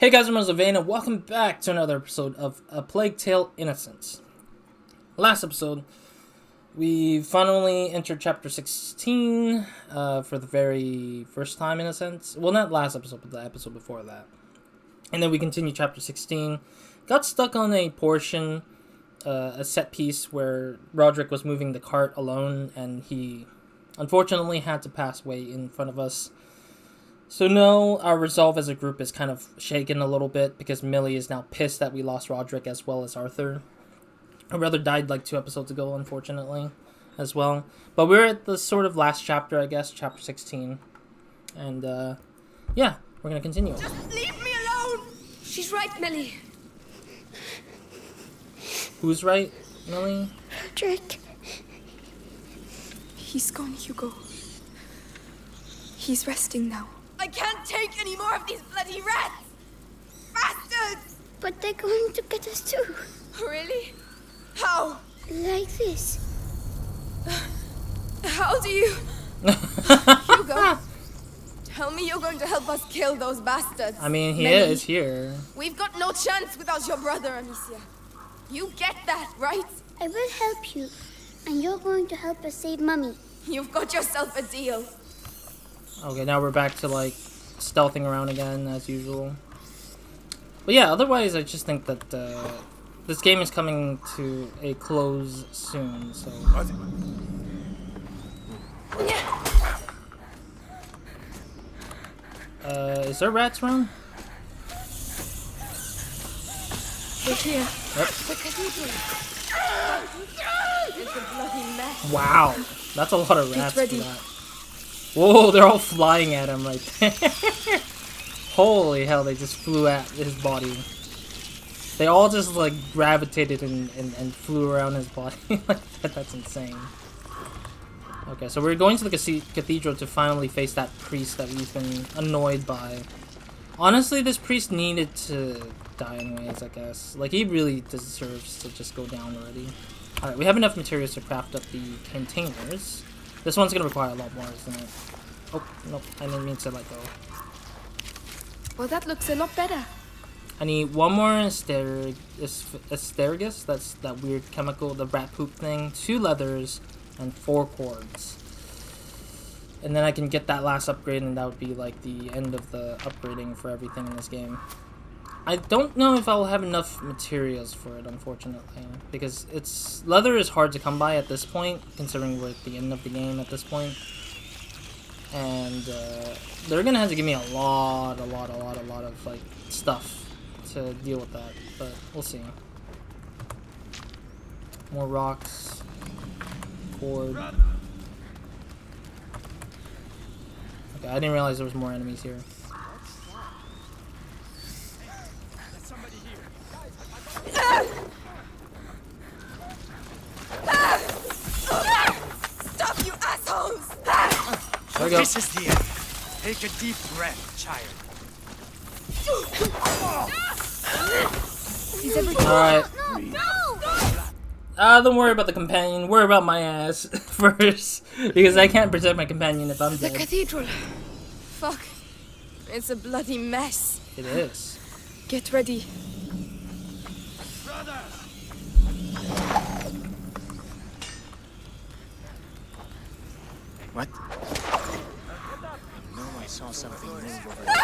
Hey guys, I'm RozaldVaneGAME and welcome back to another episode of A Plague Tale Innocence. Last episode, we finally entered chapter 16 for the very first time in a sense. Well, not last episode, but the episode before that. And then we continued chapter 16. Got stuck on a portion, a set piece where Roderick was moving the cart alone and he unfortunately had to pass away in front of us. So no, our resolve as a group is kind of shaken a little bit because Millie is now pissed that we lost Roderick as well as Arthur. Or rather died like 2 episodes ago, unfortunately, as well. But we're at the sort of last chapter, I guess, chapter 16. And, yeah, we're gonna continue. Just leave me alone! She's right, Millie. Who's right, Millie? Roderick. He's gone, Hugo. He's resting now. I can't take any more of these bloody rats! Bastards! But they're going to get us too. Really? How? Like this. How do you... Hugo, tell me you're going to help us kill those bastards. I mean, he Millie, is here. We've got no chance without your brother, Amicia. You get that, right? I will help you. And you're going to help us save Mummy. You've got yourself a deal. Okay, now we're back to, like, stealthing around again, as usual. But yeah, otherwise, I just think that, this game is coming to a close soon, so... is there rats around? They're here. Yep. The cathedral. It's a bloody mess. Wow, that's a lot of rats for ready. that. Whoa, they're all flying at him right there. Holy hell, they just flew at his body. They all just like gravitated and flew around his body. That's insane. Okay, so we're going to the cathedral to finally face that priest that we've been annoyed by. Honestly, this priest needed to die anyways, I guess. Like, he really deserves to just go down already. Alright, we have enough materials to craft up the containers. This one's gonna require a lot more, isn't it? Oh, nope, I didn't mean to let go. Well, that looks a lot better. I need one more asparagus, that's that weird chemical, the rat poop thing, 2 leathers, and 4 cords. And then I can get that last upgrade, and that would be like the end of the upgrading for everything in this game. I don't know if I'll have enough materials for it, unfortunately, because leather is hard to come by at this point, considering we're at the end of the game at this point. And they're gonna have to give me a lot of like stuff to deal with that, but we'll see. More rocks, cord. Okay, I didn't realize there was more enemies here. Stop, you assholes! There we go. This is the end. Take a deep breath, child. Is everything Alright. No! Don't worry about the companion. Worry about my ass first. Because I can't protect my companion if I'm The dead. cathedral. Fuck. It's a bloody mess. It is. Get ready. What? I know I saw something move over there.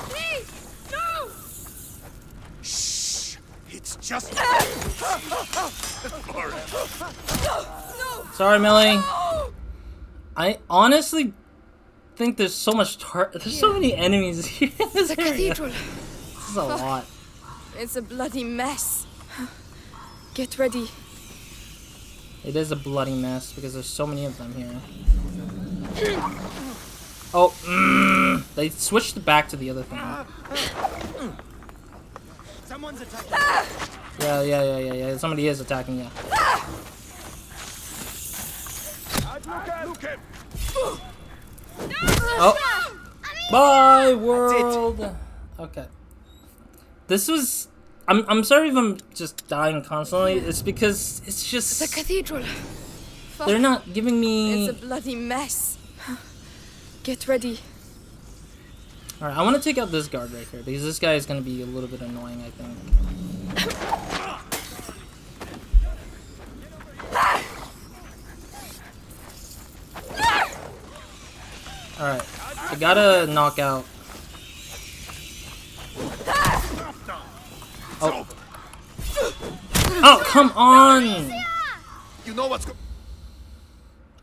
Please! No! Shh! It's just... No! Sorry, Millie. No! I honestly think there's so much there's so many enemies here in this The area. cathedral. This is a lot. It's a bloody mess. Get ready. It is a bloody mess because there's so many of them here. Oh, they switched back to the other thing. Someone's attacking. Yeah. Somebody is attacking you. Look at... Oh, bye world. Okay. This was. I'm sorry if I'm just dying constantly. It's because it's just The cathedral. they're not giving me. It's a bloody mess. Get ready. Alright, I want to take out this guard right here, because this guy is going to be a little bit annoying, I think. Alright, I gotta knock out. Oh. Oh, come on! You know what's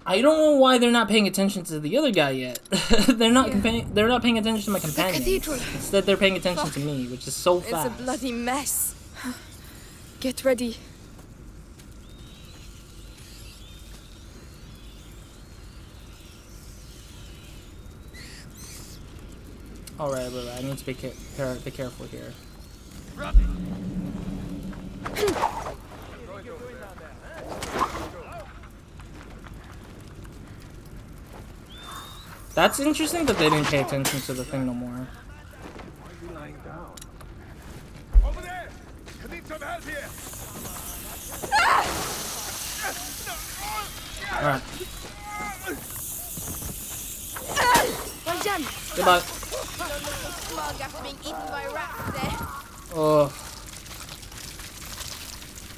I don't know why they're not paying attention to the other guy yet. They're not paying attention to my companion. Instead, they're paying attention to me, which is so fast. It's a bloody mess. Get ready. Alright, I need to be careful here. That's interesting that they didn't pay attention to the thing no more. over there? I need some help here. Alright. Well done. Goodbye. Slug after being eaten by rats there. Oh.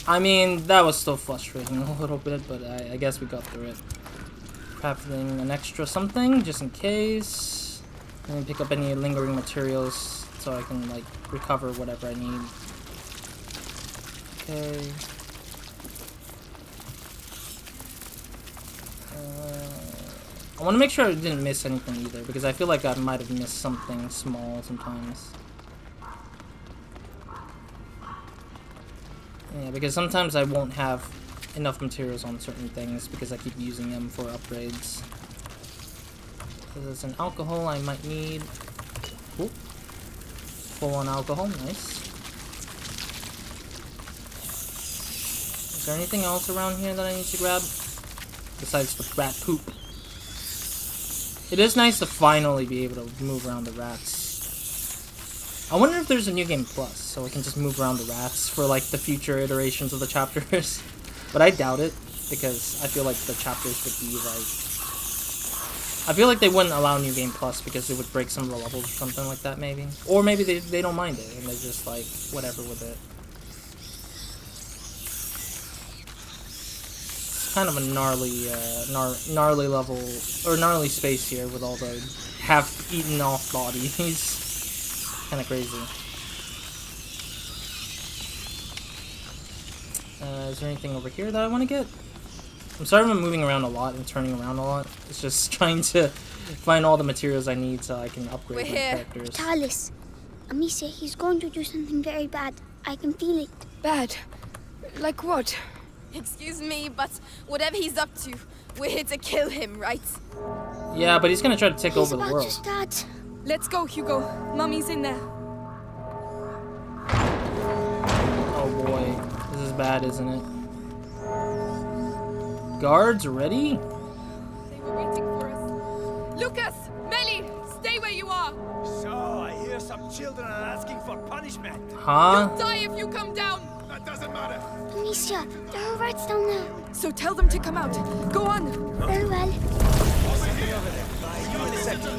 I mean, that was still frustrating a little bit, but I guess we got through it. Crafting an extra something, just in case. And then pick up any lingering materials so I can, like, recover whatever I need. Okay. I want to make sure I didn't miss anything either, because I feel like I might have missed something small sometimes. Yeah, because sometimes I won't have enough materials on certain things because I keep using them for upgrades. So there's an alcohol I might need. Ooh. Full on alcohol, nice. Is there anything else around here that I need to grab? Besides the rat poop. It is nice to finally be able to move around the rats. I wonder if there's a new game plus, so I can just move around the rats for like the future iterations of the chapters. But I doubt it, because I feel like the chapters would be like... I feel like they wouldn't allow New Game Plus because it would break some of the levels or something like that, maybe. Or maybe they don't mind it, and they're just like, whatever with it. It's kind of a gnarly, gnarly level, or gnarly space here with all the half-eaten off bodies. Kind of crazy. Is there anything over here that I want to get? I'm sorry I'm moving around a lot and turning around a lot. It's just trying to find all the materials I need so I can upgrade my characters. Talis, Amicia, he's going to do something very bad. I can feel it. Bad? Like what? Excuse me, but whatever he's up to, we're here to kill him, right? Yeah, but he's gonna try to take over the world. He's about to start. Let's go, Hugo. Mummy's in there. Oh boy, this is bad, isn't it? Guards ready? They were waiting for us. Lucas! Melly! Stay where you are! So, I hear some children are asking for punishment. Huh? You'll die if you come down! That doesn't matter. Amicia, there are rats down there. So tell them to come out. Go on! Very well. Over here. You in a second.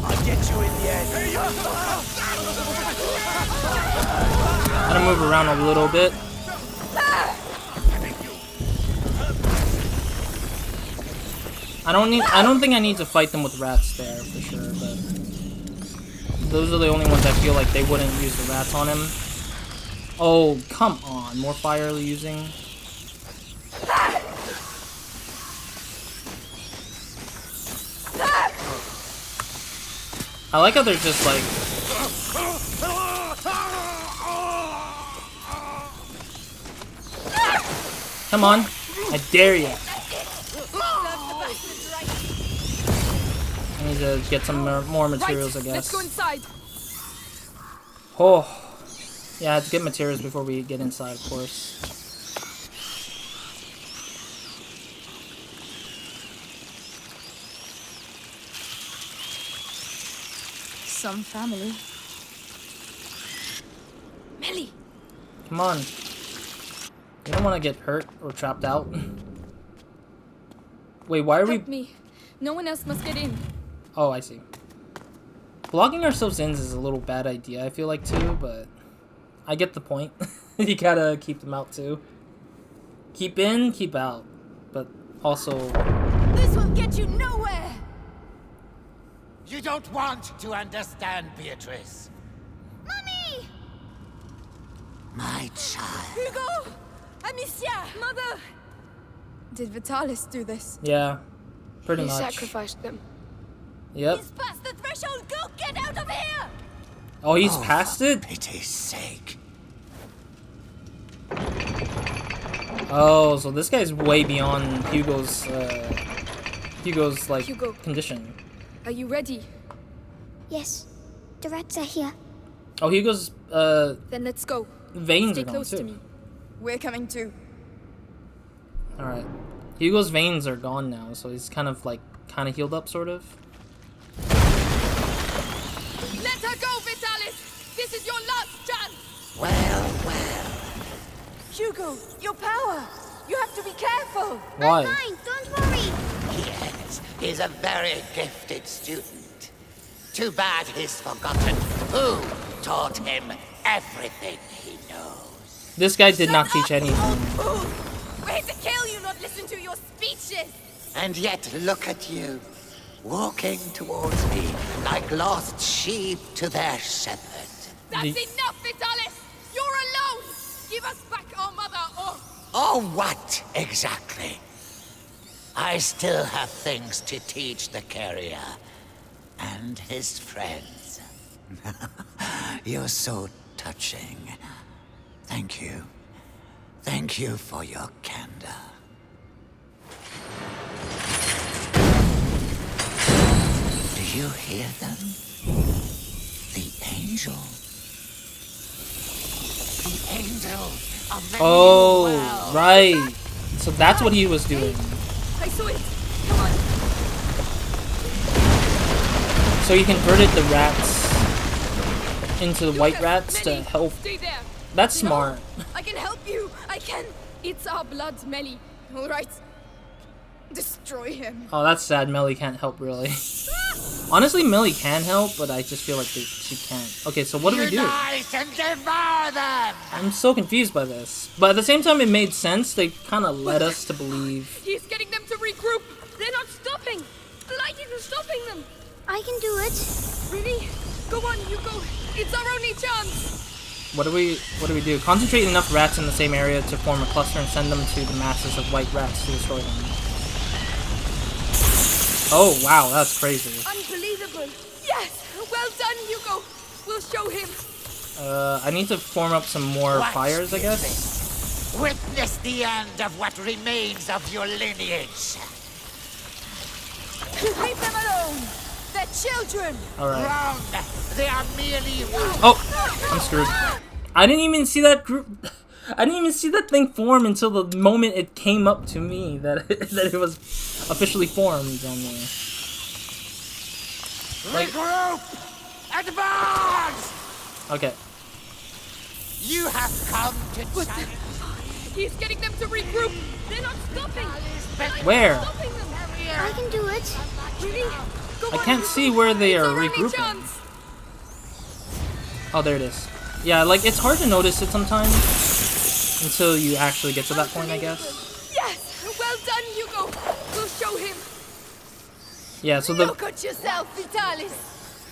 I'll get you in the end. Hey, Gotta move around a little bit. I don't think I need to fight them with rats there for sure, but those are the only ones I feel like they wouldn't use the rats on him. Oh, come on. More fire using. I like how they're just like... Come on. I dare you. I need to get some more materials, I guess. Let's go inside. Oh. Yeah, I have to get materials before we get inside, of course. Some family. Melly! Come on. You don't want to get hurt or trapped out. Wait, why are we... Help me. No one else must get in. Oh, I see. Blocking ourselves in is a little bad idea, I feel like, too, but I get the point. You gotta keep them out, too. Keep in, keep out. But also... This will get you nowhere! You don't want to understand, Beatrice. Mommy! My child. Hugo! Amicia! Mother! Did Vitalis do this? Yeah, pretty He much. sacrificed them. Yep. He's past the threshold! Go get out of here! Oh, he's past it? Pity's sake. Oh, so this guy's way beyond Hugo's, like, Hugo. condition. Are you ready? Yes, the rats are here. Oh, Hugo's, Then let's go. veins Stay are gone, close to too. me. We're coming too. Alright. Hugo's veins are gone now, so he's kind of, like, kind of healed up, sort of. Let her go, Vitalis! This is your last chance! Well, well. Hugo, your power! You have to be careful! Why? I'm fine, don't worry. Yes, he's a very gifted student. Too bad he's forgotten who taught him everything he knows. This guy did not Shut teach up, anything. fool! We're here to kill you, not listen to your speeches! And yet look at you, walking towards me like lost sheep to their shepherd. That's The- enough, Vitalis! You're alone! Give us back our mother, or... Oh, what exactly? I still have things to teach the carrier and his friends. You're so touching. Thank you. Thank you for your candor. Do you hear them? The angels. The angels of the new Oh, world. right. So that's what he was doing. I saw it. Come on. So he converted the rats into the white Lucas, rats to Melly, help. Stay there. That's smart. I can help you! I can... It's our blood, Melly. All right. Destroy him. Oh, that's sad. Melly can't help, really. Honestly, Melly can help, but I just feel like she can't. Okay, so what do we do? Unite and devour them! I'm so confused by this. But at the same time, it made sense. They kind of led us to believe. He's getting them to regroup. They're not stopping. The light isn't stopping them. I can do it. Really? Go on, Hugo. It's our only chance. What do we do? Concentrate enough rats in the same area to form a cluster and send them to the masses of white rats to destroy them. Oh, wow, that's crazy. Unbelievable. Yes. Well done, Hugo. We'll show him. I need to form up some more What fires, I is guess. this? Witness the end of what remains of your lineage. Leave them alone! They're children! Alright. Wrong. They are merely Oh, I'm screwed. I didn't even see that group. I didn't even see that thing form until the moment it came up to me that that it was officially formed on there. regroup. Advance. Okay. You have come to challenge. He's getting them to regroup. They're not stopping. The light Where? isn't stopping them. I can do it. Really? Go I on, can't Hugo. see where they It's are our only regrouping. chance. Oh, there it is. Yeah, like it's hard to notice it sometimes until you actually get to that point, I guess. Yes. Well done, Hugo. We'll show him. Yeah. So the Look at yourself, Vitalis!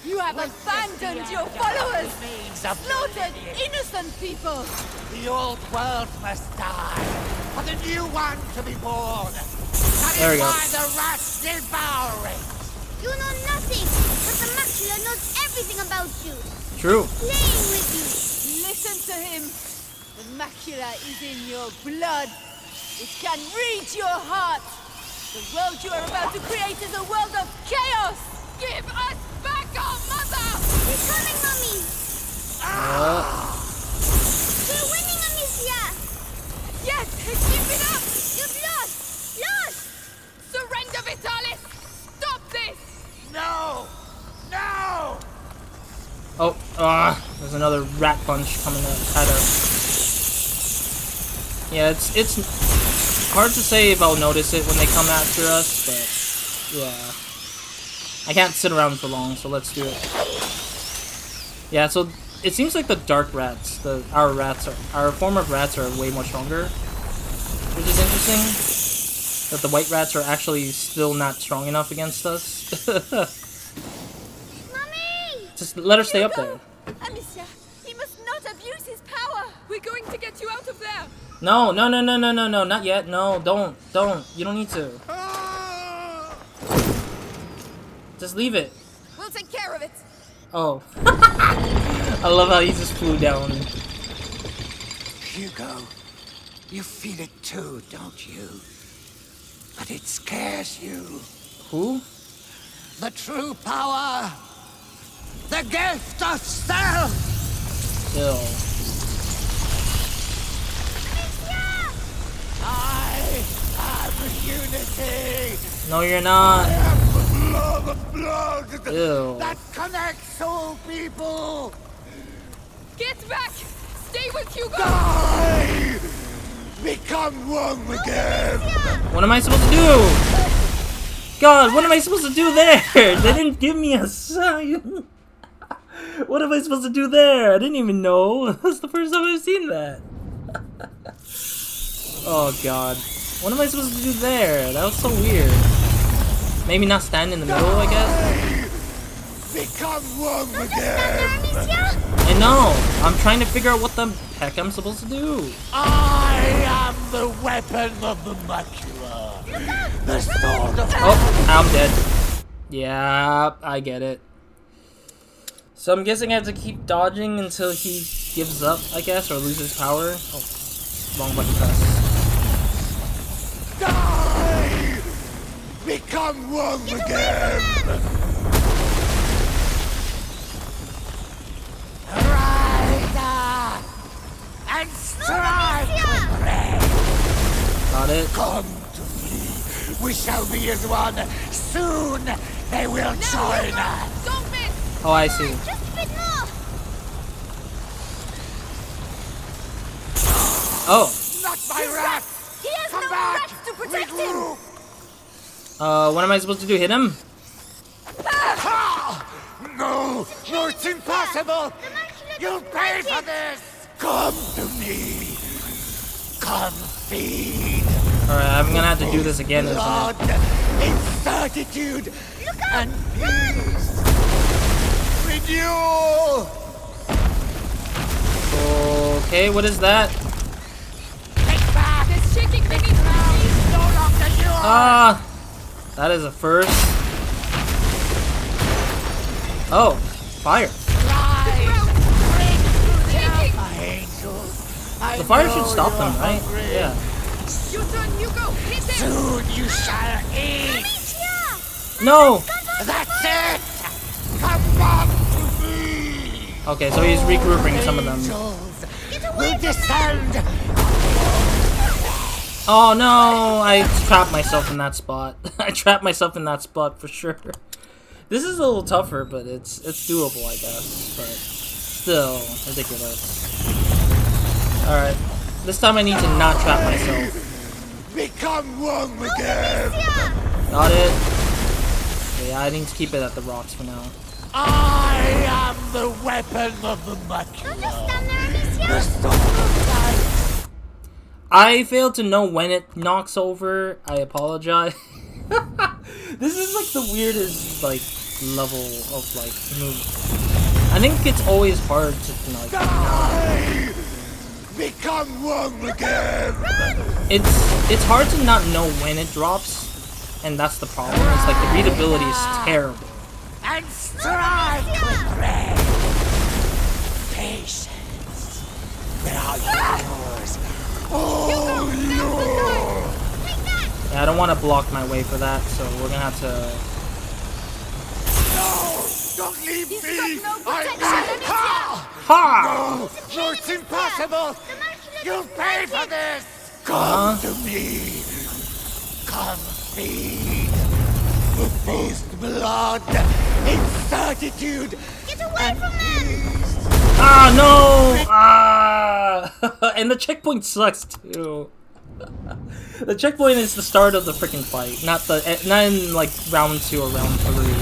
You have abandoned your followers! Remains of Slaughtered innocent people! the old world must die for the new one to be born. That There we is go. why the rats devour it. You know nothing, but the macula knows everything about you. true. Playing with you. Listen to him! The macula is in your blood! It can reach your heart! The world you are about to create is a world of chaos! Give us back our mother! He's coming, Mommy. We're winning, Amicia. Yes! Keep it up! You've lost. Lost. Surrender, Vitalis! Stop this! No! No! Oh, there's another rat bunch coming at us. Yeah, it's hard to say if I'll notice it when they come after us, but yeah. I can't sit around for long, so let's do it. Yeah, so it seems like the dark rats, our form of rats are way more stronger, which is interesting. That the white rats are actually still not strong enough against us. Mommy! Just let her stay up there. Amicia, he must not abuse his power. We're going to get you out of there. No, not yet. No, don't. You don't need to. Just leave it. We'll take care of it. Oh. I love how he just flew down. Hugo, you feel it too, don't you? But it scares you. Who? The true power. The gift of self. Still. I am unity. No, you're not. I am the blood Ew. that connects all people. Get back. Stay with Hugo. I become one again. What am I supposed to do? God, what am I supposed to do there? They didn't give me a sign. What am I supposed to do there? I didn't even know. That's the first time I've seen that. Oh God. What am I supposed to do there? That was so weird. Maybe not stand in the middle, I guess? Become one again. I know. I'm trying to figure out what the heck I'm supposed to do. I am the weapon of the macula. The sword of... Oh, I'm dead. Yeah, I get it. So I'm guessing I have to keep dodging until he gives up, I guess, or loses power. Oh, wrong button press. Die! Become one again! Rise up and strike with red! Got it. Come to me. We shall be as one. Soon they will join us. Don't miss. Oh, I see. Just a bit more. Oh. Not my rat! He has Come no back! rats to protect him. Regroup! What am I supposed to do? Hit him? Ha! No! No, it's impossible! You'll pay for this! Come to me! Come feed! Alright, I'm gonna have to do this again, isn't Blood, it? incertitude, and peace! Renewal! Okay, what is that? Take back! There's shaking beneath Now my feet. is no longer yours! Ah! That is a first. Oh, fire. Rise! Break through the Shaking. my angels! I The fire know should stop you them, are right? hungry. Yeah. Your turn, Hugo. Hit them. Soon you shall eat! No! That's it! Come back to me! Okay, so he's regrouping some of them. Angels will descend! Oh no! I trapped myself in that spot. I trapped myself in that spot for sure. This is a little tougher, but it's doable, I guess. But still ridiculous. Alright. This time I need to not trap myself. Become one again! Got it. Yeah, I need to keep it at the rocks for now. I am the weapon of the macula. Stand there, The Amicia. sword of life. I failed to know when it knocks over. I apologize. This is like the weirdest like level of like move. I think it's always hard to like not. Die! Become one again! It's hard to not know when it drops, and that's the problem. It's like the readability is terrible. And strike with red! Patience. They are yours. Oh, yours! Yeah, I don't want to block my way for that, so we're gonna have to. No! Don't leave He's me! got no I protection, ha! Ha! No! No, it's impossible! You'll pay for this! Come to me! Come feed! The feast blood, incertitude, Get away from them. Ah no! Ah! And the checkpoint sucks too. The checkpoint is the start of the freaking fight, not in like round 2 or round 3.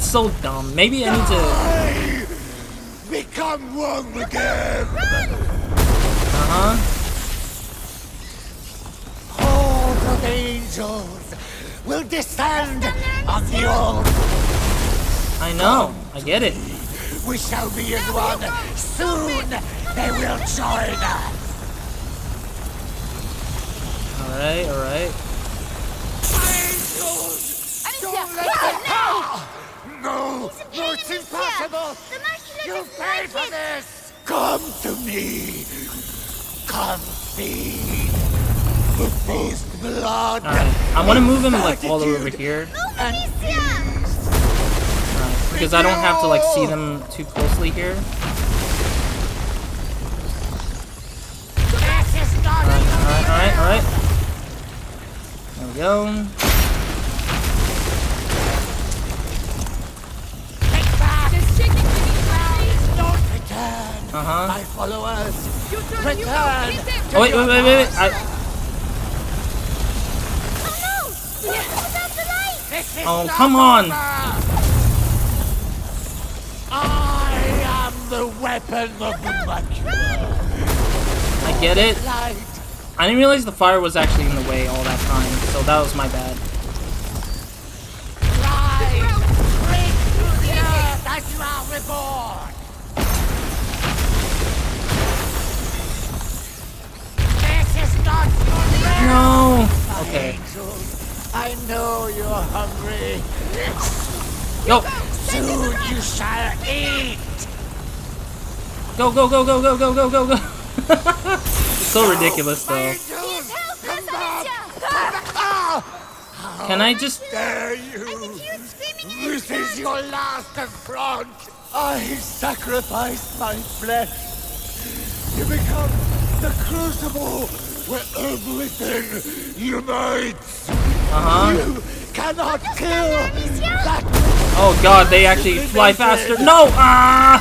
so dumb. Maybe I need to... Become one again! Uh-huh. Hordes of angels will descend on the old. I know. I get it. We shall be as one. Soon they will join us. Alright, alright. Angels! Don't let them go! No! No, it's impossible! You pay for this! Come to me! Come feed the beast blood! Alright. I want to move him like all over here. And Because I don't have to like see them too closely here. this is not Alright. There we go. Take back! Just shaking to me, Don't return! Uh-huh. My followers! You turn, you go. Return! Hit him. Oh, wait. This is Oh, not come on. over. I am the weapon of the Macula. I get it. Light. I didn't realize the fire was actually in the way all that time, so that was my bad. Rise! Break through the earth as you are reborn! This is not your realm! No. Okay. Angels, I know you're hungry. Go. Soon you shall eat! Go. It's so ridiculous though. Angels, come back! Ah! Can I just... Dare you! This is your last affront! I sacrificed my flesh! You become the crucible where everything unites! Uh-huh. You cannot kill that Oh god, they actually fly faster. No! Ah!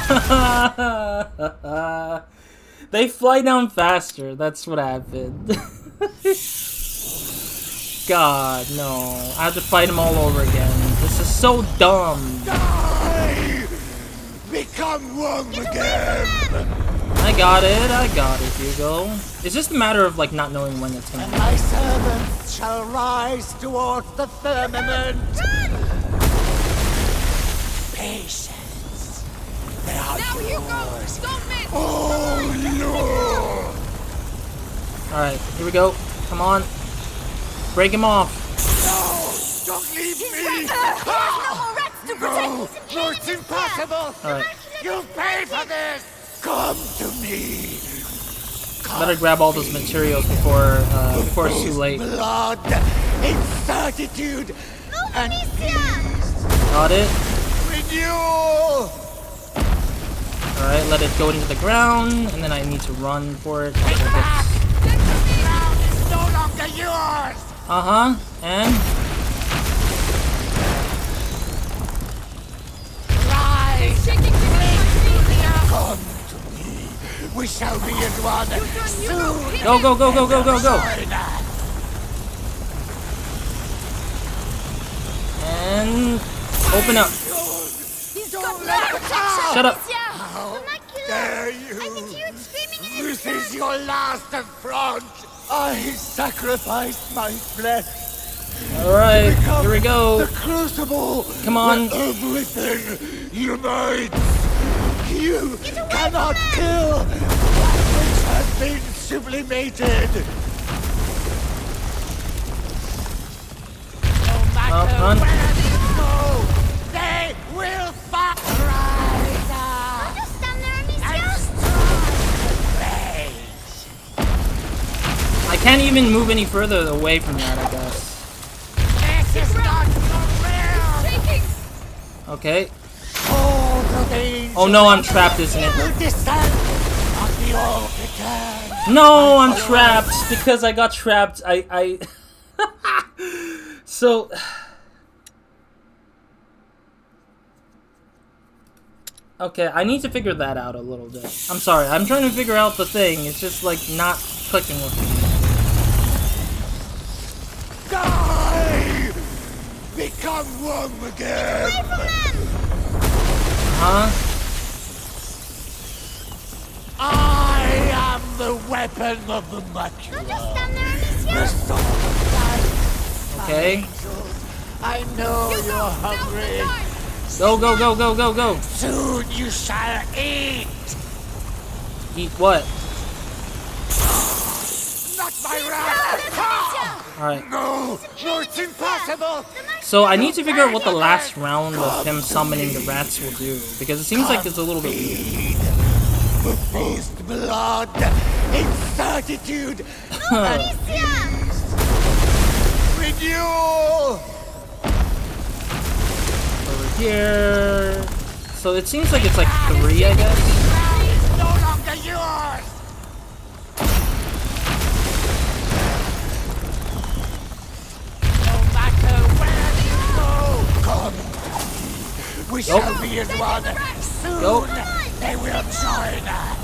They fly down faster. That's what happened. God, no. I have to fight them all over again. This is so dumb. die! Become one again! I got it, Hugo. It's just a matter of like not knowing when it's gonna And happen. my servants shall rise towards the firmament. Patience. They are Now you go. yours. Don't miss. Oh, Lord! Alright, here we go. Come on. Break him off. No! Don't leave me! No! No, it's impossible! Alright. You pay for this! Come to me! Better grab all those materials before it's too late. Blood, incertitude, and peace. Got it. Renewal! Alright, let it go into the ground, and then I need to run for it. Take back! The ground is no longer yours! Uh-huh, and... Rise! Shaking to me, Come to me. We shall be as one soon. Go. Join us. And... Open up. Don't let them go. Shut up. How dare you? This is your last affront. I sacrificed my flesh. Alright, here we go. The crucible. Come on. Where everything unites. You cannot kill that which has been sublimated. No matter run. where they go, they will fight. Rise up and strike the blade. I can't even move any further away from that, I guess. This is not your realm. shaking. Okay. All the angels Oh no, I'm trapped, isn't it? will descend on the altar. No, I'm trapped because I got trapped. I So okay, I need to figure that out a little bit. I'm sorry. I'm trying to figure out the thing. It's just like not clicking with me. Die! Become one again! realm of the macula. Just stand there, The Amicia. soul of life. Okay. Angel, I know you're hungry. Go, go, go, go, go, go. Soon you shall eat. Eat what? Not my wrath. Alright. No, no, it's impossible. So I need to figure out what the last round of him summoning the rats will do. Because it seems like it's a little bit weird. Faced blood, incertitude, renewal. Over here. So it seems like it's like 3, I guess. No longer yours. No matter where you go, come. We shall be as one. Soon Go. they will join us.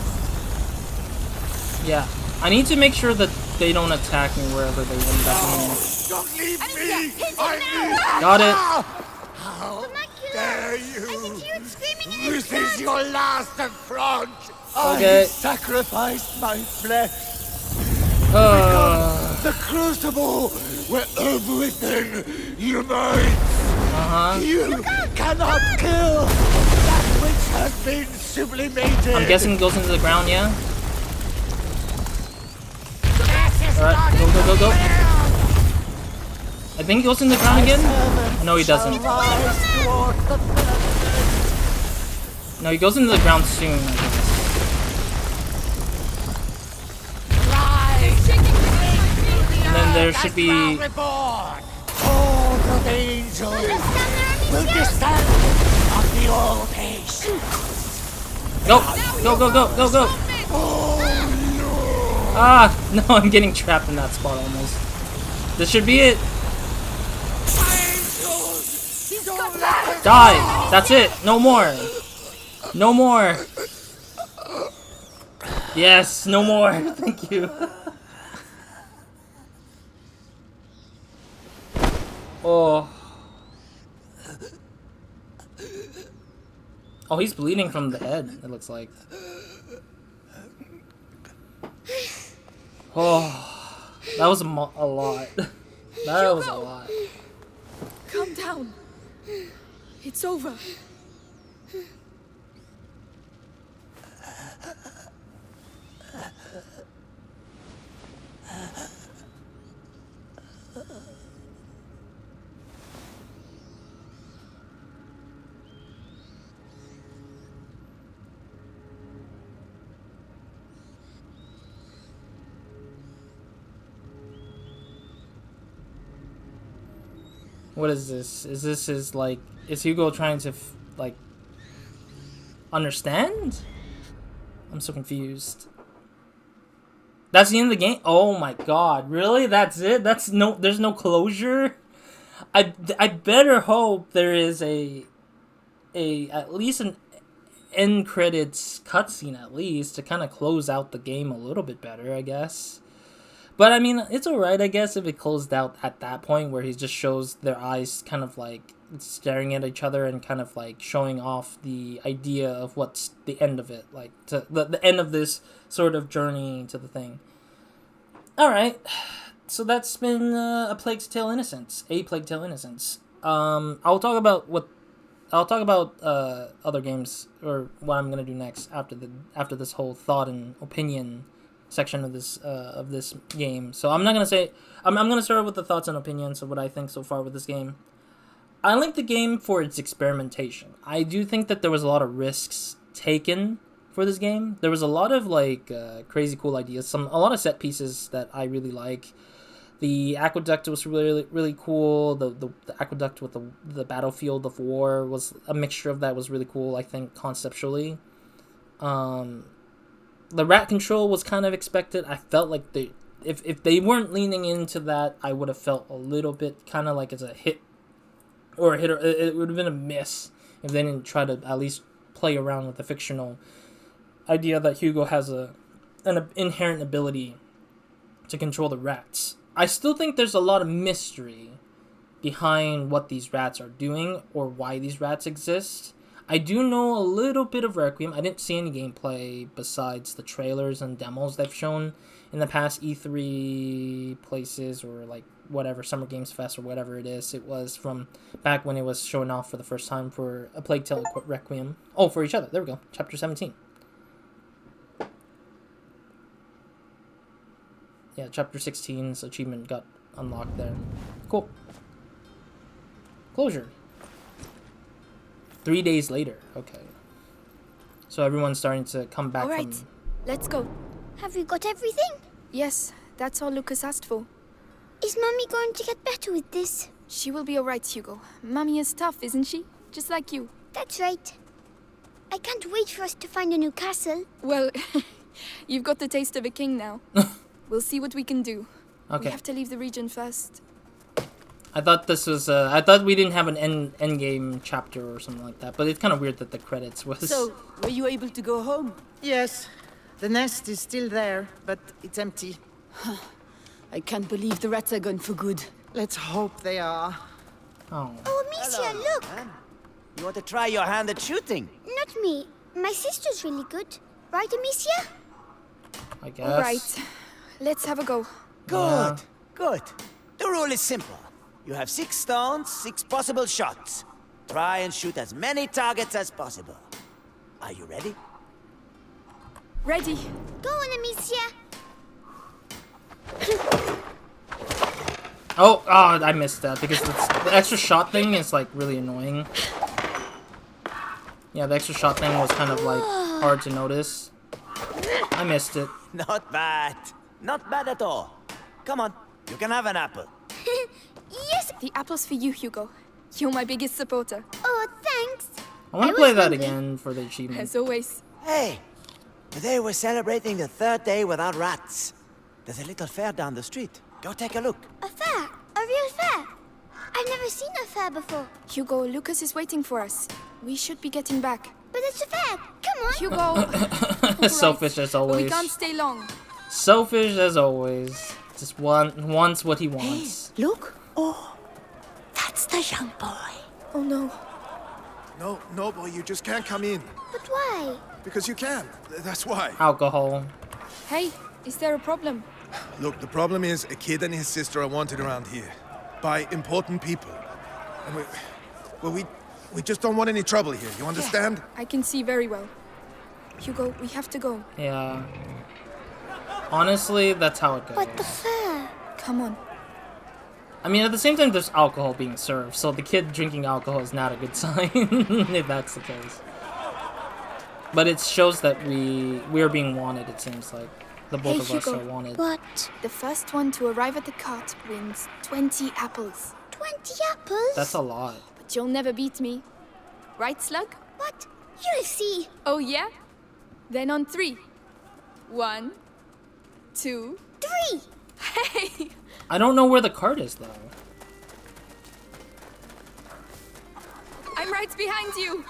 Yeah. I need to make sure that they don't attack me wherever they end up being. Don't leave me. I need. Got it. How dare you? Hear it screaming in This is your last affront. Okay. I sacrificed my flesh. Uh The crucible where everything unites. huh. You cannot kill that which has been sublimated. I'm guessing it goes into the ground, yeah? This is Alright, not go, go, go, go. will. I think he goes in the ground again? No, he doesn't. Rise toward the No, he goes into the ground soon, I guess. rise. And then there should be... Reborn. All of angels will descend on the old age. Go! Go, go, go, go, go! Ah! No, I'm getting trapped in that spot almost. This should be it. Die! That's it! No more! No more! Yes! No more! Thank you. Oh. Oh, he's bleeding from the head, it looks like. Oh. That was a lot. That was a lot. Calm down. It's over. What is this? Is this his, like... Is Hugo trying to, like... understand? I'm so confused. That's the end of the game? Oh my god. Really? That's it? That's no... There's no closure? I better hope there is at least an end credits cutscene at least to kind of close out the game a little bit better, I guess. But I mean, it's alright, I guess, if it closed out at that point where he just shows their eyes kind of like staring at each other and kind of like showing off the idea of what's the end of it, like the end of this sort of journey to the thing. Alright, so that's been A Plague Tale Innocence. A Plague Tale Innocence. I'll talk about other games, or what I'm gonna do next after this whole thought and opinion section of this game. So I'm not gonna say I'm gonna start with the thoughts and opinions of what I think so far with this game. I like the game for its experimentation. I do think that there was a lot of risks taken for this game. There was a lot of like crazy cool ideas, a lot of set pieces that I really like. The aqueduct was really cool. The aqueduct with the battlefield of war was a mixture of that, was really cool, I think, conceptually. The rat control was kind of expected. I felt like if they weren't leaning into that, I would have felt a little bit kind of like it's a hit or a hit, or it would have been a miss if they didn't try to at least play around with the fictional idea that Hugo has an inherent ability to control the rats. I still think there's a lot of mystery behind what these rats are doing or why these rats exist. I do know a little bit of Requiem. I didn't see any gameplay besides the trailers and demos they've shown in the past E3 places, or like whatever, Summer Games Fest or whatever it is. It was from back when it was showing off for the first time for A Plague Tale Requiem. Oh, for each other. There we go. Chapter 17. Yeah, Chapter 16's achievement got unlocked there. Cool. Closure. 3 days later. Okay. So everyone's starting to come back. All right, from... let's go. Have you got everything? Yes, that's all Lucas asked for. Is Mummy going to get better with this? She will be all right, Hugo. Mummy is tough, isn't she? Just like you. That's right. I can't wait for us to find a new castle. Well, you've got the taste of a king now. We'll see what we can do. Okay. We have to leave the region first. I thought this was. I thought we didn't have an end game chapter or something like that. But it's kind of weird that the credits was. So, were you able to go home? Yes. The nest is still there, but it's empty. I can't believe the rats are gone for good. Let's hope they are. Oh. Oh, Amicia, look! You want to try your hand at shooting? Not me. My sister's really good. Right, Amicia? I guess. All right, let's have a go. Good, good. The rule is simple. You have 6 stones, 6 possible shots. Try and shoot as many targets as possible. Are you ready? Ready. Go on, Amicia. Oh, I missed that because the extra shot thing is like really annoying. Yeah, the extra shot thing was kind of like hard to notice. I missed it. Not bad. Not bad at all. Come on, you can have an apple. Yes! The apple's for you, Hugo. You're my biggest supporter. Oh, thanks. I want to play that again for the achievement. As always. Hey, today we're celebrating the 3rd day without rats. There's a little fair down the street. Go take a look. A fair? A real fair? I've never seen a fair before. Hugo, Lucas is waiting for us. We should be getting back. But it's a fair. Come on. Hugo! Selfish as But always. we can't stay long. Selfish as always. Just wants what he wants. Look. Oh, that's the young boy. Oh no. No, boy, you just can't come in. But why? Because you can. That's why. Alcohol. Hey, is there a problem? Look, the problem is a kid and his sister are wanted around here by important people. And we just don't want any trouble here, you understand? Yeah, I can see very well. Hugo, we have to go. Yeah. Honestly, that's how it goes. But the fair. Come on. I mean, at the same time, there's alcohol being served, so the kid drinking alcohol is not a good sign, if that's the case. But it shows that we're being wanted, it seems like. The both of us Hugo. are wanted. What? The first one to arrive at the cart wins 20 apples. 20 apples? That's a lot. But you'll never beat me. Right, Slug? What? You'll see. Oh, yeah? Then on 3. 1, 2... 3! Hey! I don't know where the cart is, though. I'm right behind you!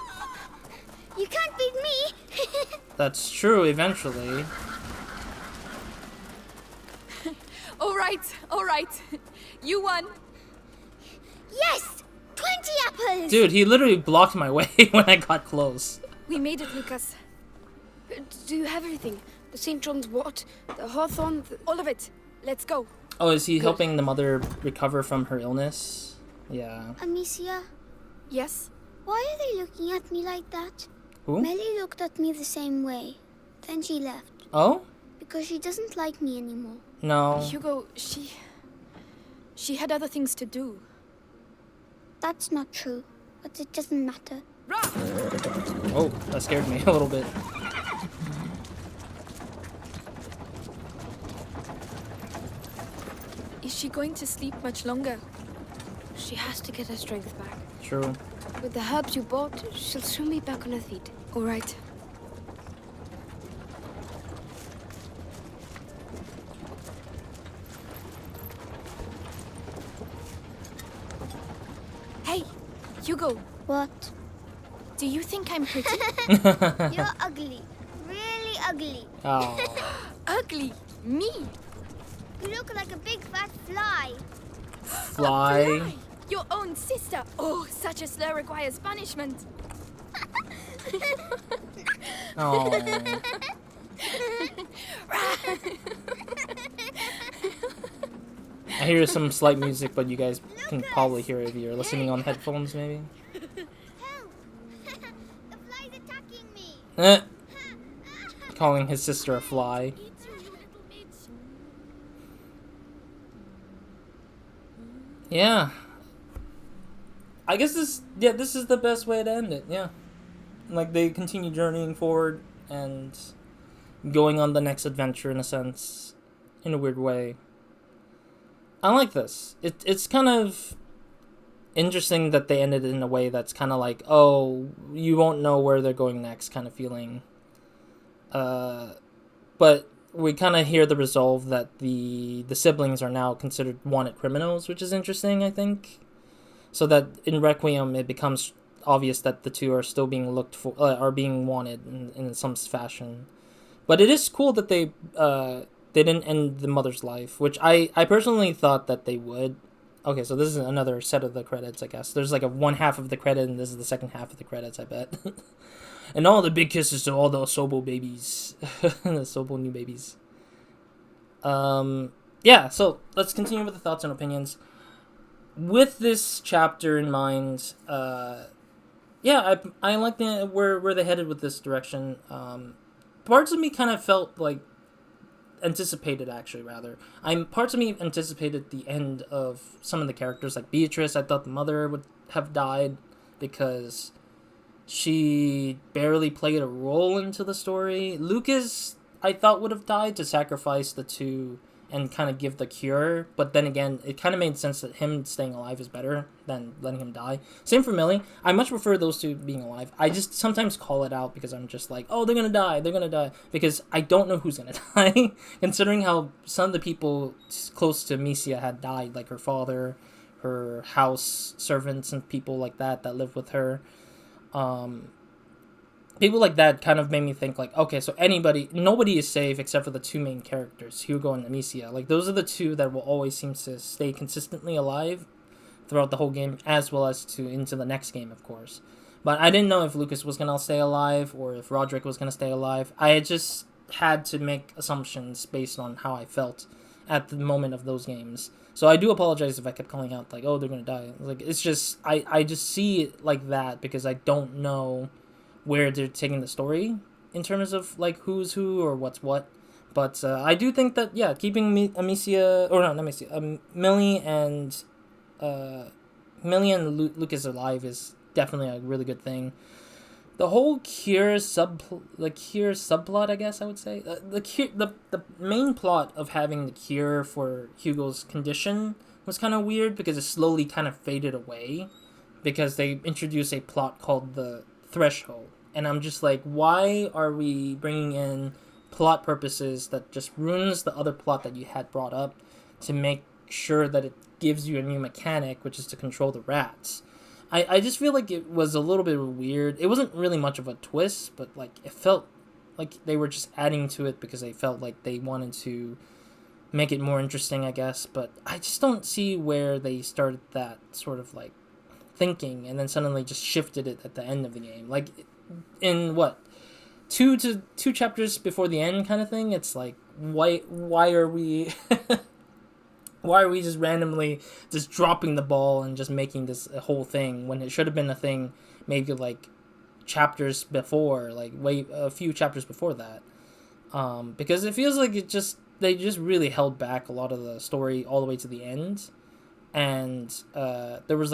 You can't beat me. That's true, eventually. All right. You won. Yes! 20 apples! Dude, he literally blocked my way when I got close. We made it, Lucas. Do you have everything? The St. John's wort, the hawthorn, All of it. Let's go. Oh, is he helping the mother recover from her illness? Yeah. Amicia, Yes? why are they looking at me like that? Who? Melly looked at me the same way. Then she left. Oh? Because she doesn't like me anymore. No. Hugo, she had other things to do. That's not true. But it doesn't matter. Oh, that scared me a little bit. Is she going to sleep much longer? She has to get her strength back. True. With the herbs you bought, she'll soon be back on her feet. All right. Hey, Hugo, What? do you think I'm pretty? You're ugly. Really ugly. Oh. Ugly? Me? You look like a big fat fly. Fly. Your own sister. Oh, such a slur requires punishment. Oh. I hear some slight music, but you guys can probably hear it if you're listening on headphones, maybe. Help! The fly's attacking me. Calling his sister a fly. Yeah. I guess this is the best way to end it, yeah. Like, they continue journeying forward and going on the next adventure, in a sense, in a weird way. I like this. It's kind of interesting that they ended it in a way that's kind of like, oh, you won't know where they're going next kind of feeling. But we kind of hear the resolve that the siblings are now considered wanted criminals, which is interesting, I think. So that in Requiem, it becomes obvious that the two are still being looked for, are being wanted in some fashion. But it is cool that they didn't end the mother's life, which I personally thought that they would. Okay, so this is another set of the credits, I guess. There's like a one half of the credit, and this is the second half of the credits, I bet. And all the big kisses to all the Osobo babies. The Osobo new babies. Yeah, so let's continue with the thoughts and opinions. With this chapter in mind, yeah, I like where they headed with this direction. Parts of me kind of felt like anticipated, actually, rather. Parts of me anticipated the end of some of the characters, like Beatrice. I thought the mother would have died because she barely played a role into the story. Lucas, I thought, would have died to sacrifice the two and kind of give the cure, but then again, it kind of made sense that him staying alive is better than letting him die. Same for Millie. I much prefer those two being alive. I just sometimes call it out because I'm just like, oh, they're gonna die, because I don't know who's gonna die, considering how some of the people close to Misia had died, like her father, her house servants, and people like that lived with her. People like that kind of made me think, like, okay, so nobody is safe except for the two main characters, Hugo and Amicia. Like, those are the two that will always seem to stay consistently alive throughout the whole game, as well as into the next game, of course. But I didn't know if Lucas was going to stay alive or if Roderick was going to stay alive. I just had to make assumptions based on how I felt at the moment of those games. So I do apologize if I kept calling out, like, oh, they're going to die. Like, it's just, I just see it like that because I don't know where they're taking the story in terms of, like, who's who or what's what. But I do think that, yeah, keeping Millie and Lucas alive is definitely a really good thing. The whole cure subplot, I guess I would say, the main plot of having the cure for Hugo's condition was kind of weird because it slowly kind of faded away because they introduced a plot called the Threshold. And I'm just like, why are we bringing in plot purposes that just ruins the other plot that you had brought up to make sure that it gives you a new mechanic, which is to control the rats? I just feel like it was a little bit weird. It wasn't really much of a twist, but like it felt like they were just adding to it because they felt like they wanted to make it more interesting, I guess. But I just don't see where they started that sort of like thinking and then suddenly just shifted it at the end of the game. Like, in what, two chapters before the end kind of thing. It's like, why are we why are we just randomly just dropping the ball and just making this a whole thing when it should have been a thing maybe like chapters before, like a few chapters before that. Because it feels like they just really held back a lot of the story all the way to the end. And there was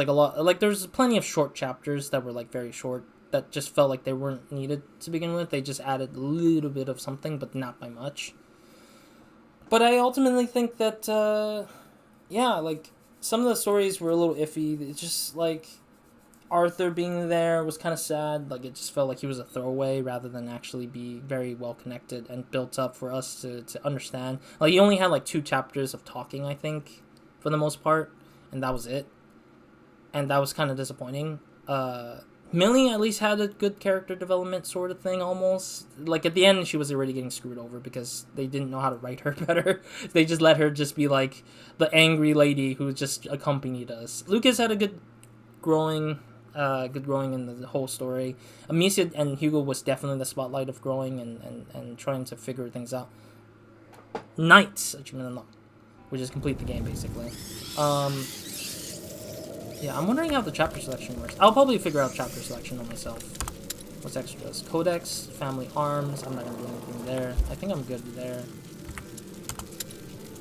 there's plenty of short chapters that were like very short that just felt like they weren't needed to begin with. They just added a little bit of something, but not by much. But I ultimately think that, yeah, like, some of the stories were a little iffy. It's just, like, Arthur being there was kind of sad. Like, it just felt like he was a throwaway rather than actually be very well connected and built up for us to understand. Like, he only had, like, 2 chapters of talking, I think, for the most part, and that was it. And that was kind of disappointing. Millie at least had a good character development sort of thing, almost. Like, at the end, she was already getting screwed over because they didn't know how to write her better. They just let her just be, like, the angry lady who just accompanied us. Lucas had a good growing good growing in the whole story. Amicia and Hugo was definitely the spotlight of growing and trying to figure things out. Knights achievement unlocked, which is complete the game basically. Yeah, I'm wondering how the chapter selection works. I'll probably figure out chapter selection on myself. What's extras? Codex, family arms. I'm not gonna do anything there. I think I'm good there.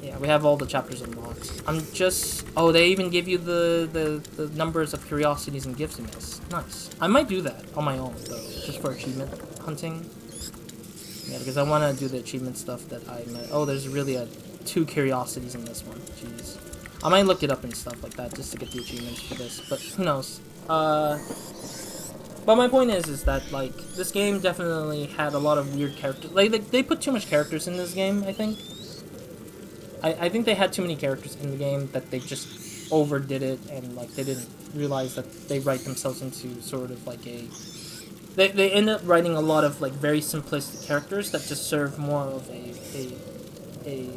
Yeah, we have all the chapters unlocked. I'm just... Oh, they even give you the numbers of curiosities and gifts in this. Nice. I might do that on my own, though, just for achievement hunting. Yeah, because I want to do the achievement stuff that I met. Oh, there's really 2 curiosities in this one. Jeez. I might look it up and stuff like that just to get the achievements for this, but who knows. But my point is that, like, this game definitely had a lot of weird characters. Like, they put too much characters in this game, I think. I think they had too many characters in the game that they just overdid it, and like they didn't realize that they write themselves into sort of like a... They end up writing a lot of like very simplistic characters that just serve more of a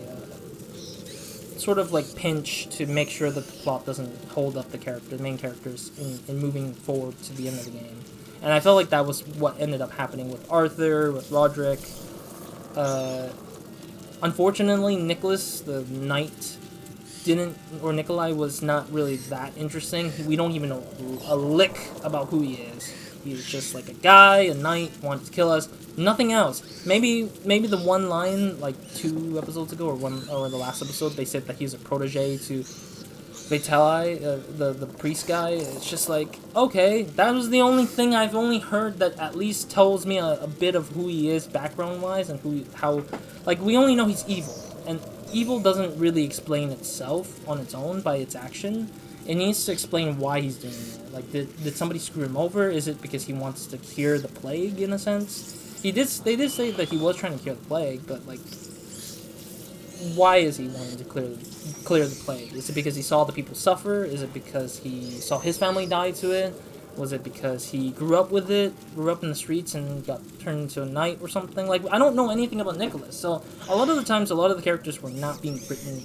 sort of like pinch to make sure that the plot doesn't hold up the main characters in moving forward to the end of the game. And I felt like that was what ended up happening with Arthur, with Roderick. Unfortunately, Nicholas, the knight, Nikolai was not really that interesting. We don't even know a lick about who he is. He's just like a guy, a knight, wanted to kill us. Nothing else. Maybe the one line, like 2 episodes ago, or the last episode, they said that he's a protege to Vitali, the priest guy. It's just like, okay, that was the only thing I've only heard that at least tells me a bit of who he is background-wise and how, like, we only know he's evil, and evil doesn't really explain itself on its own by its action. It needs to explain why he's doing it. Like, did somebody screw him over? Is it because he wants to cure the plague, in a sense? They did say that he was trying to cure the plague, but, like, why is he wanting to clear the plague? Is it because he saw the people suffer? Is it because he saw his family die to it? Was it because he grew up with it, grew up in the streets and got turned into a knight or something? Like, I don't know anything about Nicholas, so a lot of the times, a lot of the characters were not being written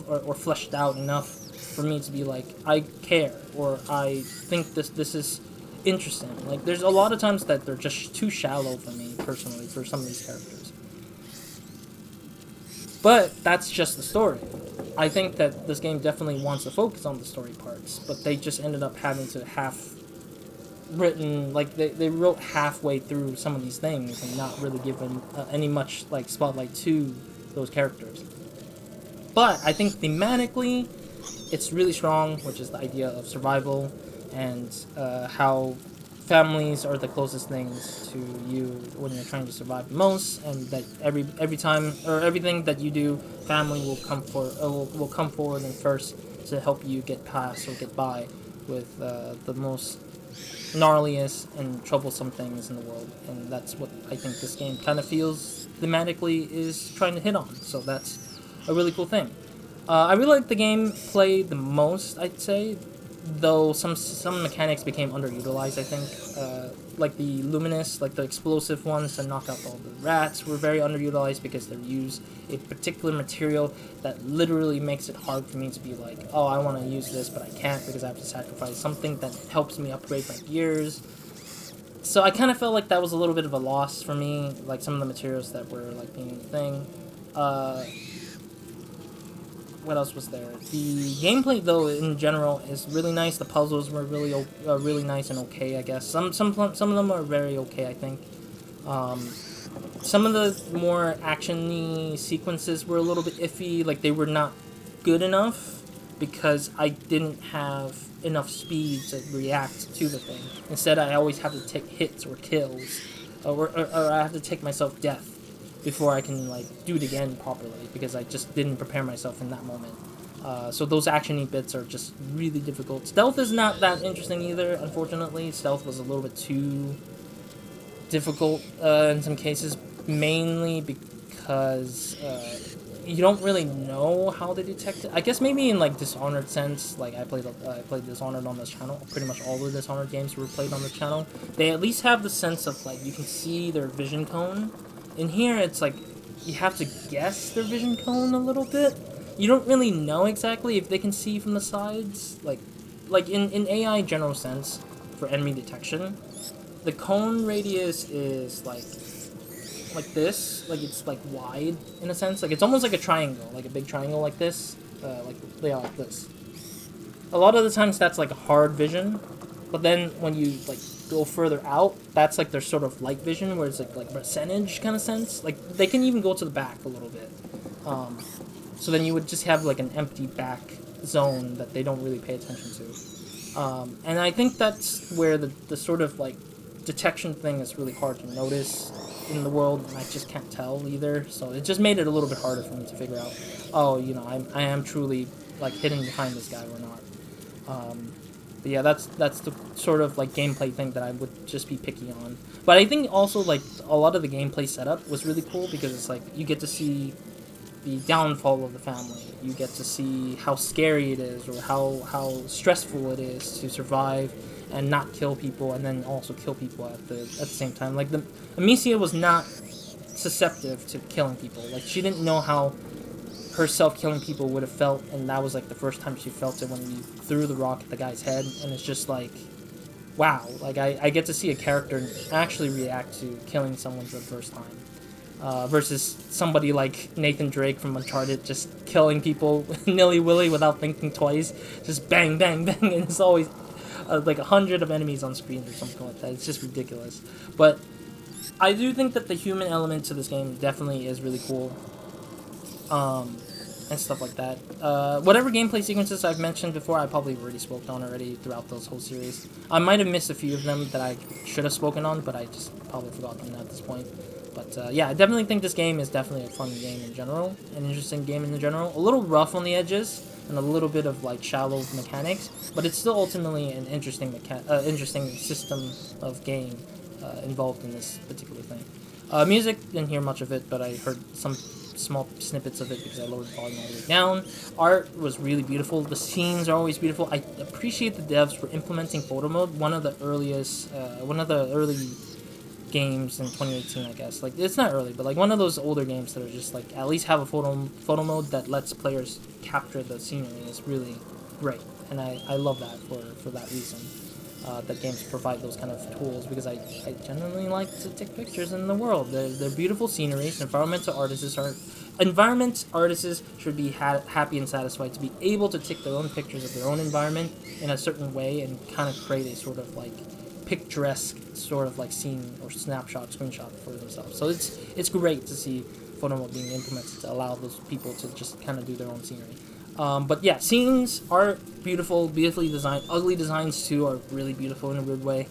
or fleshed out enough for me to be like, I care, or I think this is interesting. Like, there's a lot of times that they're just too shallow for me, personally, for some of these characters. But that's just the story. I think that this game definitely wants to focus on the story parts, but they just ended up having to written, like, they wrote halfway through some of these things and not really given any much, like, spotlight to those characters. But I think thematically, it's really strong, which is the idea of survival and how families are the closest things to you when you're trying to survive the most, and that every time or everything that you do, family will come forward and first to help you get past or get by with the most gnarliest and troublesome things in the world. And that's what I think this game kind of feels thematically is trying to hit on. So that's a really cool thing. I really like the gameplay the most, I'd say, though some mechanics became underutilized, I think. Like the luminous, like the explosive ones to knock out all the rats were very underutilized because they use a particular material that literally makes it hard for me to be like, oh, I want to use this, but I can't because I have to sacrifice something that helps me upgrade my gears. So I kind of felt like that was a little bit of a loss for me, like some of the materials that were like being a thing. What else was there? The gameplay, though, in general, is really nice. The puzzles were really nice and okay, I guess. Some of them are very okay, I think. Some of the more action-y sequences were a little bit iffy. Like, they were not good enough because I didn't have enough speed to react to the thing. Instead, I always have to take hits or kills, or I have to take myself death before I can, like, do it again properly, because I just didn't prepare myself in that moment. So those action-y bits are just really difficult. Stealth is not that interesting either, unfortunately. Stealth was a little bit too difficult in some cases, mainly because you don't really know how they detect it. I guess maybe in, like, Dishonored sense, like, I played Dishonored on this channel. Pretty much all the Dishonored games were played on this channel. They at least have the sense of, like, you can see their vision cone. In here, it's like, you have to guess their vision cone a little bit. You don't really know exactly if they can see from the sides. Like in AI general sense, for enemy detection. The cone radius is like this, like it's like wide in a sense, like it's almost like a triangle, like a big triangle like this, like this. A lot of the times that's like a hard vision, but then when you like go further out, that's like their sort of light vision, where it's like percentage kind of sense. Like they can even go to the back a little bit. So then you would just have like an empty back zone that they don't really pay attention to. And I think that's where the sort of like detection thing is really hard to notice in the world, and I just can't tell either. So it just made it a little bit harder for me to figure out, oh, you know, I am truly like hidden behind this guy or not. But yeah, that's the sort of like gameplay thing that I would just be picky on. But I think also like a lot of the gameplay setup was really cool, because it's like you get to see the downfall of the family. You get to see how scary it is, or how stressful it is to survive and not kill people, and then also kill people at the same time. Like Amicia was not susceptible to killing people. Like she didn't know how herself killing people would have felt, and that was like the first time she felt it when you threw the rock at the guy's head. And it's just like, wow, like I get to see a character actually react to killing someone for the first time, versus somebody like Nathan Drake from Uncharted just killing people nilly-willy without thinking twice, just bang bang bang, and it's always like 100 of enemies on screen or something like that. It's just ridiculous. But I do think that the human element to this game definitely is really cool. And stuff like that. Whatever gameplay sequences I've mentioned before, I probably already spoke on already throughout this whole series. I might have missed a few of them that I should have spoken on, but I just probably forgot them at this point. But yeah, I definitely think this game is definitely a fun game in general, an interesting game in general. A little rough on the edges, and a little bit of like shallow mechanics, but it's still ultimately an interesting interesting system of game involved in this particular thing. Music, didn't hear much of it, but I heard some small snippets of it because I lowered the volume all the way down. Art was really beautiful. The scenes are always beautiful. I appreciate the devs for implementing photo mode. One of the early games in 2018, I guess. Like, it's not early, but like one of those older games that are just like at least have a photo mode that lets players capture the scenery is really great, and I love that for that reason. That games provide those kind of tools, because I genuinely like to take pictures in the world. They're beautiful sceneries. Environment artists should be happy and satisfied to be able to take their own pictures of their own environment in a certain way and kind of create a sort of like picturesque sort of like scene or snapshot, screenshot for themselves. So it's great to see photo mode being implemented to allow those people to just kind of do their own scenery. But yeah, scenes are beautiful, beautifully designed. Ugly designs too are really beautiful in a weird way.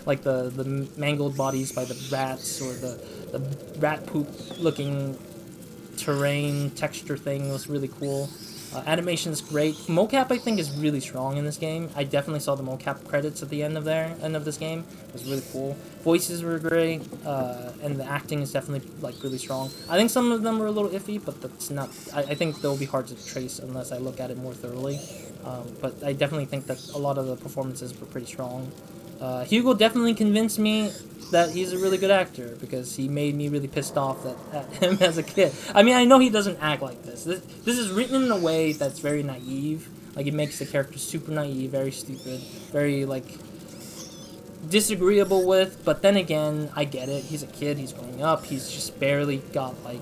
Like the mangled bodies by the rats, or the rat poop looking terrain texture thing was really cool. Animation is great. Mocap, I think, is really strong in this game. I definitely saw the mocap credits at the end of this game. It was really cool. Voices were great, and the acting is definitely like really strong. I think some of them were a little iffy, but that's not. I think they'll be hard to trace unless I look at it more thoroughly. But I definitely think that a lot of the performances were pretty strong. Hugo definitely convinced me that he's a really good actor, because he made me really pissed off at him as a kid. I mean, I know he doesn't act like this. This is written in a way that's very naive. Like, it makes the character super naive, very stupid, very, like, disagreeable with. But then again, I get it. He's a kid. He's growing up. He's just barely got, like...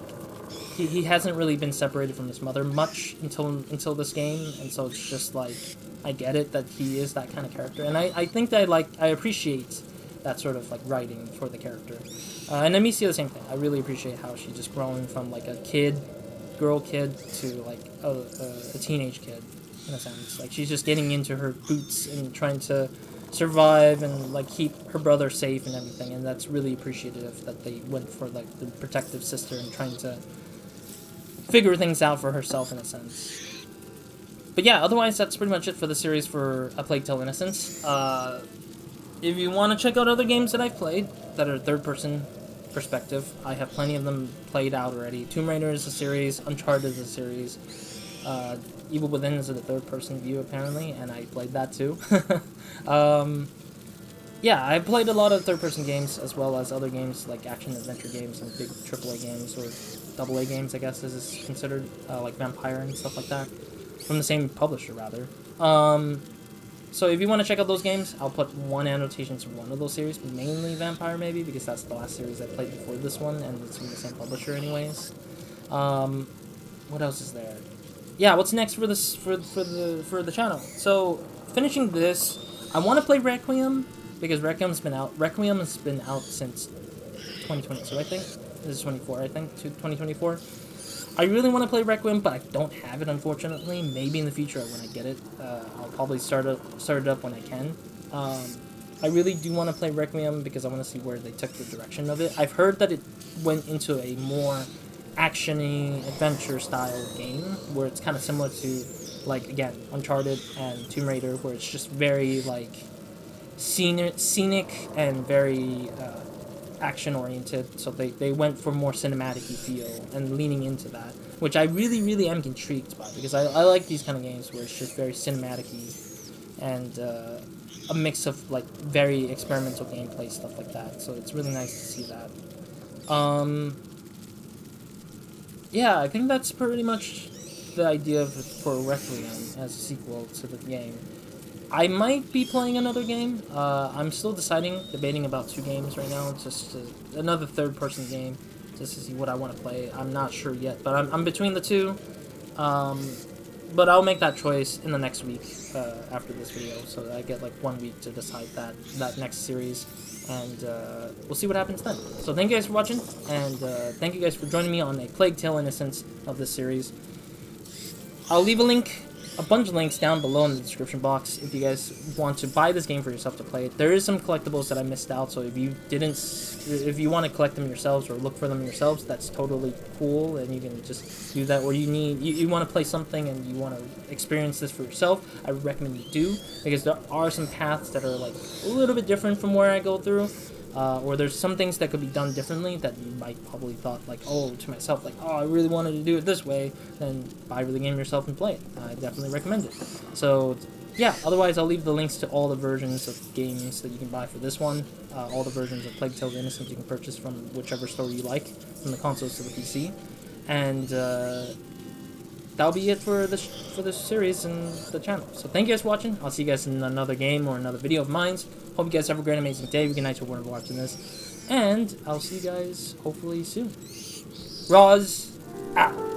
He hasn't really been separated from his mother much until this game. And so it's just, like... I get it that he is that kind of character. And I think that I appreciate that sort of like writing for the character. And Amicia, the same thing. I really appreciate how she just grown from like a girl kid to like a teenage kid, in a sense. Like, she's just getting into her boots and trying to survive and like keep her brother safe and everything. And that's really appreciative that they went for like the protective sister and trying to figure things out for herself, in a sense. But yeah, otherwise that's pretty much it for the series for A Plague Tale Innocence. If you want to check out other games that I've played that are third-person perspective, I have plenty of them played out already. Tomb Raider is a series, Uncharted is a series, Evil Within is a third-person view apparently, and I played that too. Yeah, I played a lot of third-person games, as well as other games like action-adventure games and big AAA games, or AA games, I guess this is considered, like Vampire and stuff like that. From the same publisher, rather. So if you want to check out those games, I'll put one annotation to one of those series, mainly Vampire maybe, because that's the last series I played before this one, and it's from the same publisher anyways. What else is there? Yeah, what's next for this for the channel? So finishing this, I want to play Requiem because Requiem has been out since 2022, I think. This is 24, I think, to 2024. I really want to play Requiem, but I don't have it, unfortunately. Maybe in the future when I get it, I'll probably start it up when I can. I really do want to play Requiem because I want to see where they took the direction of it. I've heard that it went into a more action-y, adventure-style game, where it's kind of similar to, like, again, Uncharted and Tomb Raider, where it's just very, like, scenic and very action-oriented. So they went for more cinematic-y feel and leaning into that, which I really, really am intrigued by, because I like these kind of games where it's just very cinematic-y and a mix of, like, very experimental gameplay, stuff like that. So it's really nice to see that. Yeah, I think that's pretty much the idea for Requiem as a sequel to the game. I might be playing another game. I'm still debating about 2 games right now. Just another third-person game, just to see what I want to play. I'm not sure yet, but I'm between the 2. But I'll make that choice in the next week after this video, so that I get like 1 week to decide that next series, and we'll see what happens then. So thank you guys for watching, and thank you guys for joining me on A Plague Tale Innocence of this series. I'll leave a bunch of links down below in the description box if you guys want to buy this game for yourself to play it. There is some collectibles that I missed out, so if you want to collect them yourselves or look for them yourselves, that's totally cool, and you can just do that. Or you want to play something and you want to experience this for yourself, I would recommend you do, because there are some paths that are like a little bit different from where I go through. Or there's some things that could be done differently that you might probably thought, like, oh, to myself, like, oh, I really wanted to do it this way. Then buy the game yourself and play it. I definitely recommend it. So, yeah, otherwise I'll leave the links to all the versions of games that you can buy for this one. All the versions of Plague Tale Innocence you can purchase from whichever store you like, from the consoles to the PC. And that'll be it for this series and the channel. So thank you guys for watching. I'll see you guys in another game or another video of mine. Hope you guys have a great, amazing day. Good night to everyone watching this. And I'll see you guys hopefully soon. Roz out.